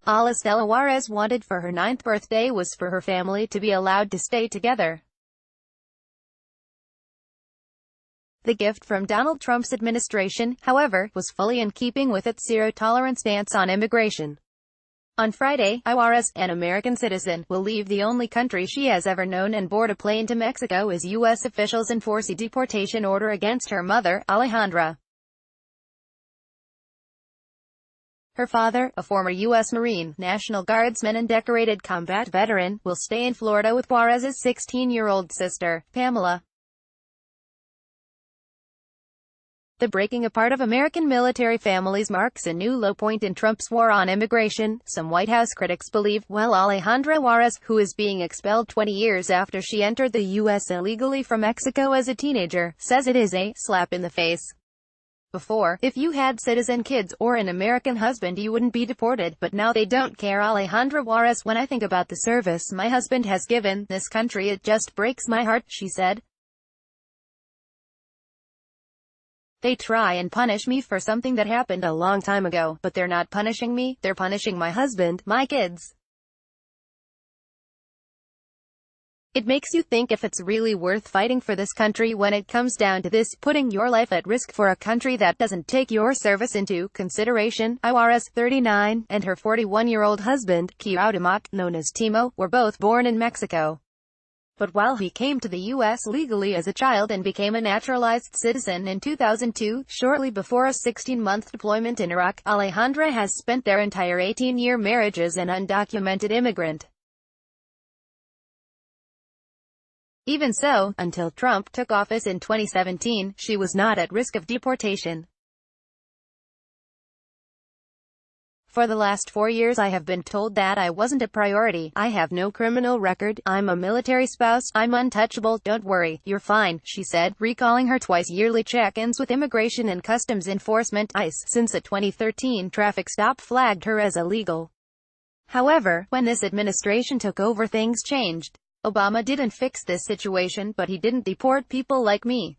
Estela Juarez wanted for her 9th birthday was for her family to be allowed to stay together. The gift from Donald Trump's administration, however, was fully in keeping with its zero-tolerance stance on immigration. On Friday, Juarez, an American citizen, will leave the only country she has ever known and board a plane to Mexico as U.S. officials enforce a deportation order against her mother, Alejandra. Her father, a former U.S. Marine, National Guardsman and decorated combat veteran, will stay in Florida with Juarez's 16-year-old sister, Pamela. The breaking apart of American military families marks a new low point in Trump's war on immigration, some White House critics believe, while Alejandra Juarez, who is being expelled 20 years after she entered the U.S. illegally from Mexico as a teenager, says it is a slap in the face. Before, if you had citizen kids or an American husband you wouldn't be deported, but now they don't care. Alejandra Juarez, when I think about the service my husband has given this country it just breaks my heart, she said. They try and punish me for something that happened a long time ago, but they're not punishing me, they're punishing my husband, my kids. It makes you think if it's really worth fighting for this country when it comes down to this, putting your life at risk for a country that doesn't take your service into consideration. Juarez, 39, and her 41-year-old husband, Cuauhtémoc, known as Timo, were both born in Mexico. But while he came to the U.S. legally as a child and became a naturalized citizen in 2002, shortly before a 16-month deployment in Iraq, Alejandra has spent their entire 18-year marriage as an undocumented immigrant. Even so, until Trump took office in 2017, she was not at risk of deportation. For the last 4 years I have been told that I wasn't a priority. I have no criminal record, I'm a military spouse, I'm untouchable, don't worry, you're fine, she said, recalling her twice-yearly check-ins with Immigration and Customs Enforcement (ICE), since a 2013 traffic stop flagged her as illegal. However, when this administration took over things changed. Obama didn't fix this situation, but he didn't deport people like me.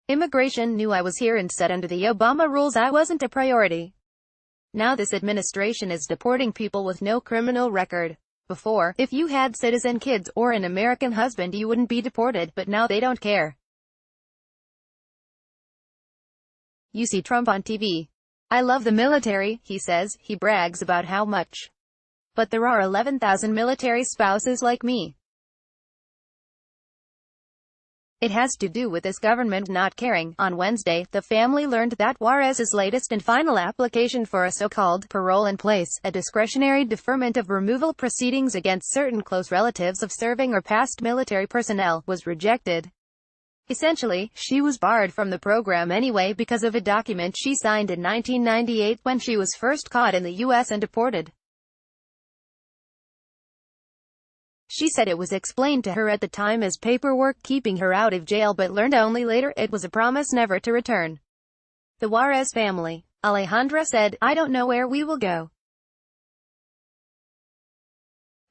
Immigration knew I was here and said under the Obama rules I wasn't a priority. Now this administration is deporting people with no criminal record. Before, if you had citizen kids or an American husband you wouldn't be deported, but now they don't care. You see Trump on TV. I love the military, he says. He brags about how much. But there are 11,000 military spouses like me. It has to do with this government not caring. On Wednesday, the family learned that Juarez's latest and final application for a so-called parole in place, a discretionary deferment of removal proceedings against certain close relatives of serving or past military personnel, was rejected. Essentially, she was barred from the program anyway because of a document she signed in 1998 when she was first caught in the U.S. and deported. She said it was explained to her at the time as paperwork keeping her out of jail, but learned only later it was a promise never to return. The Juarez family. Alejandra said, I don't know where we will go.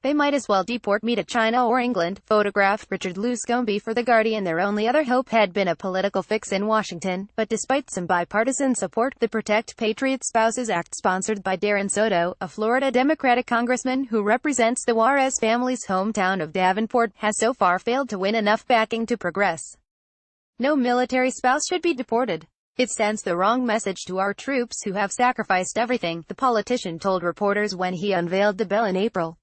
They might as well deport me to China or England. Photographed Richard Luscombe for The Guardian. Their only other hope had been a political fix in Washington, but despite some bipartisan support, the Protect Patriot Spouses Act, sponsored by Darren Soto, a Florida Democratic congressman who represents the Juarez family's hometown of Davenport, has so far failed to win enough backing to progress. No military spouse should be deported. It sends the wrong message to our troops who have sacrificed everything, the politician told reporters when he unveiled the bill in April.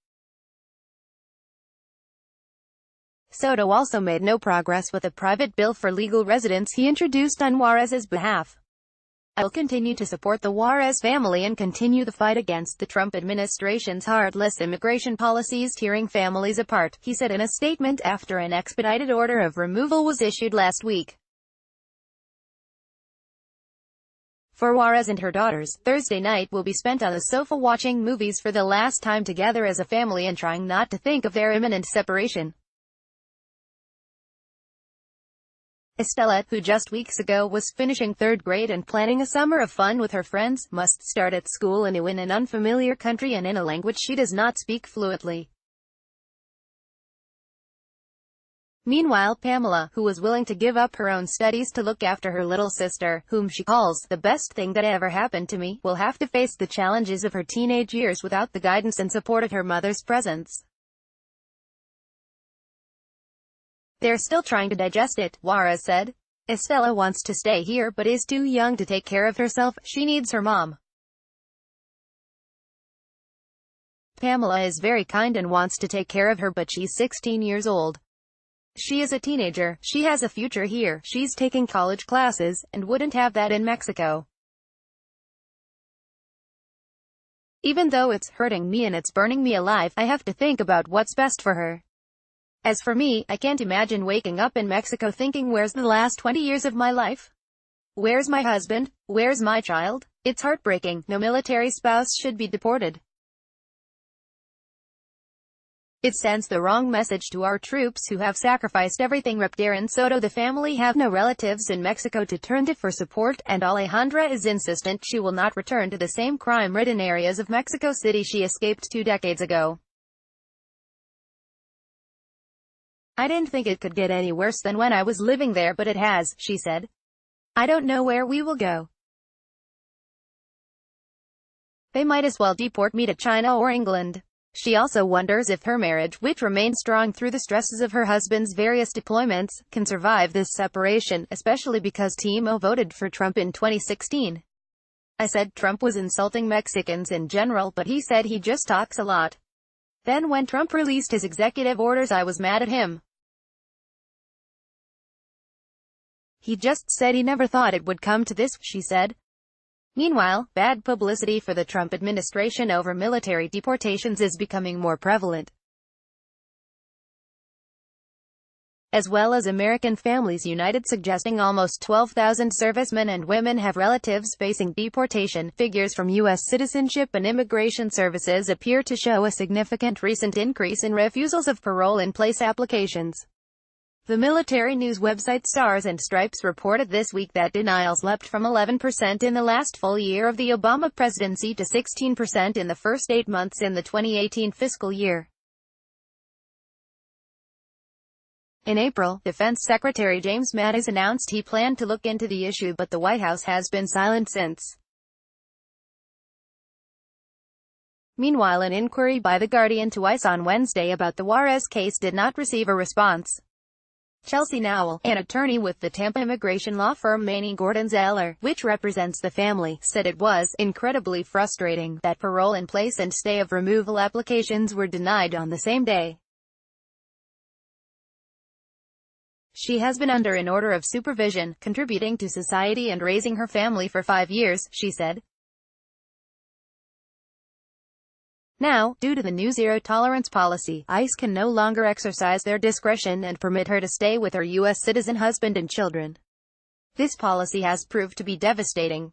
Soto also made no progress with a private bill for legal residence he introduced on Juarez's behalf. I will continue to support the Juarez family and continue the fight against the Trump administration's heartless immigration policies tearing families apart, he said in a statement after an expedited order of removal was issued last week. For Juarez and her daughters, Thursday night will be spent on the sofa watching movies for the last time together as a family and trying not to think of their imminent separation. Estela, who just weeks ago was finishing 3rd grade and planning a summer of fun with her friends, must start at school anew in an unfamiliar country and in a language she does not speak fluently. Meanwhile, Pamela, who was willing to give up her own studies to look after her little sister, whom she calls the best thing that ever happened to me, will have to face the challenges of her teenage years without the guidance and support of her mother's presence. They're still trying to digest it, Juarez said. Estella wants to stay here but is too young to take care of herself. She needs her mom. Pamela is very kind and wants to take care of her, but she's 16 years old. She is a teenager, she has a future here, she's taking college classes, and wouldn't have that in Mexico. Even though it's hurting me and it's burning me alive, I have to think about what's best for her. As for me, I can't imagine waking up in Mexico thinking, where's the last 20 years of my life? Where's my husband? Where's my child? It's heartbreaking. No military spouse should be deported. It sends the wrong message to our troops who have sacrificed everything. Darren Soto. The family have no relatives in Mexico to turn to for support, and Alejandra is insistent she will not return to the same crime-ridden areas of Mexico City she escaped 2 decades ago. I didn't think it could get any worse than when I was living there, but it has, she said. I don't know where we will go. They might as well deport me to China or England. She also wonders if her marriage, which remained strong through the stresses of her husband's various deployments, can survive this separation, especially because Timo voted for Trump in 2016. I said Trump was insulting Mexicans in general, but he said he just talks a lot. Then when Trump released his executive orders, I was mad at him. He just said he never thought it would come to this, she said. Meanwhile, bad publicity for the Trump administration over military deportations is becoming more prevalent, as well as American Families United suggesting almost 12,000 servicemen and women have relatives facing deportation. Figures from U.S. Citizenship and Immigration Services appear to show a significant recent increase in refusals of parole-in-place applications. The military news website Stars and Stripes reported this week that denials leapt from 11% in the last full year of the Obama presidency to 16% in the first 8 months in the 2018 fiscal year. In April, Defense Secretary James Mattis announced he planned to look into the issue, but the White House has been silent since. Meanwhile, an inquiry by The Guardian to ICE on Wednesday about the Juarez case did not receive a response. Chelsea Nowell, an attorney with the Tampa immigration law firm Manning Gordon Zeller, which represents the family, said it was incredibly frustrating that parole-in-place and stay of removal applications were denied on the same day. She has been under an order of supervision, contributing to society and raising her family for 5 years, she said. Now, due to the new zero-tolerance policy, ICE can no longer exercise their discretion and permit her to stay with her U.S. citizen husband and children. This policy has proved to be devastating.